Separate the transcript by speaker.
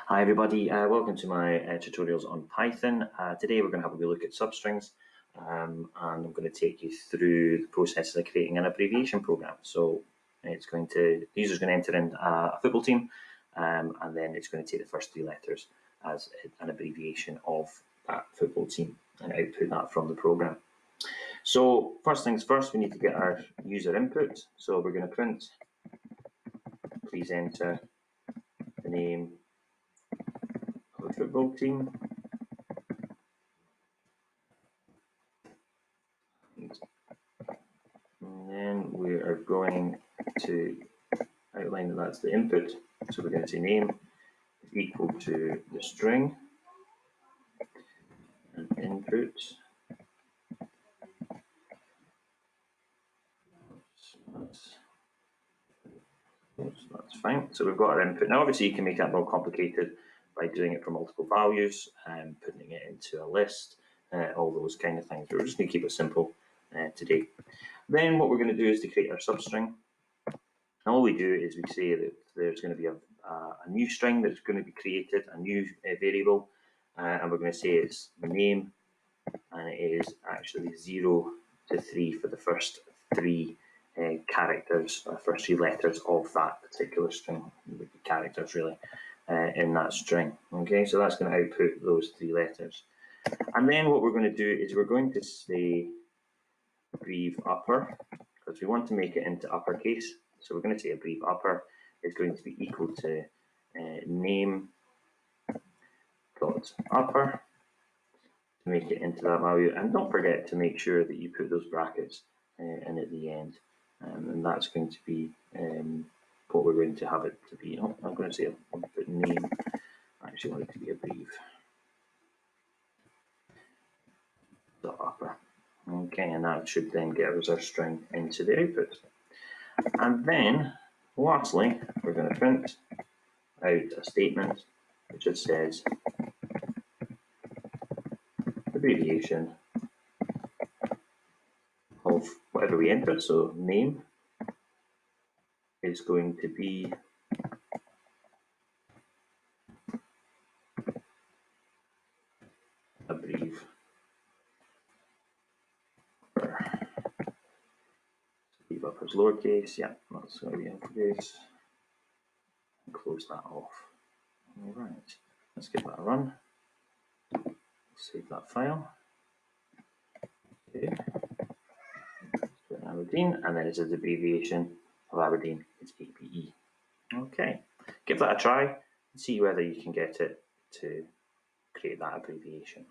Speaker 1: Hi everybody, welcome to my tutorials on Python. Today we're going to have a wee look at substrings and I'm going to take you through the process of creating an abbreviation program. So the user's going to enter in a football team and then it's going to take the first three letters as an abbreviation of that football team and output that from the program. So first things first, we need to get our user input. So we're going to print, please enter the name of the football team. And then we are going to outline that that's the input. So we're going to say name is equal to the string and input. That's fine. So we've got our input. Now obviously you can make that more complicated by doing it for multiple values and putting it into a list, all those kind of things. We're just going to keep it simple today. Then what we're going to do is to create our substring. And all we do is we say that there's going to be a new string that's going to be created, a new variable, and we're going to say it's name, and it is actually 0 to 3 for the first three characters, first three letters of that particular string, characters really, in that string. Okay, so that's going to output those three letters. And then what we're going to do is we're going to say abbrev upper, because we want to make it into uppercase. So we're going to say abbrev upper is going to be equal to name dot upper to make it into that value. And don't forget to make sure that you put those brackets in at the end. And that's going to be what we're going to have it to be. Oh, I'm going to say I'll put name. I actually want it to be abbrev dot upper. Okay, and that should then get us our string into the output. And then, lastly, we're going to print out a statement which just says abbreviation of whatever we entered. So name is going to be abbrev upper is lowercase, yeah, that's going to be uppercase. And close that off. All right, let's give that a run. Save that file. Okay. Aberdeen, and then it says abbreviation of Aberdeen, it's ABE. Okay, give that a try and see whether you can get it to create that abbreviation.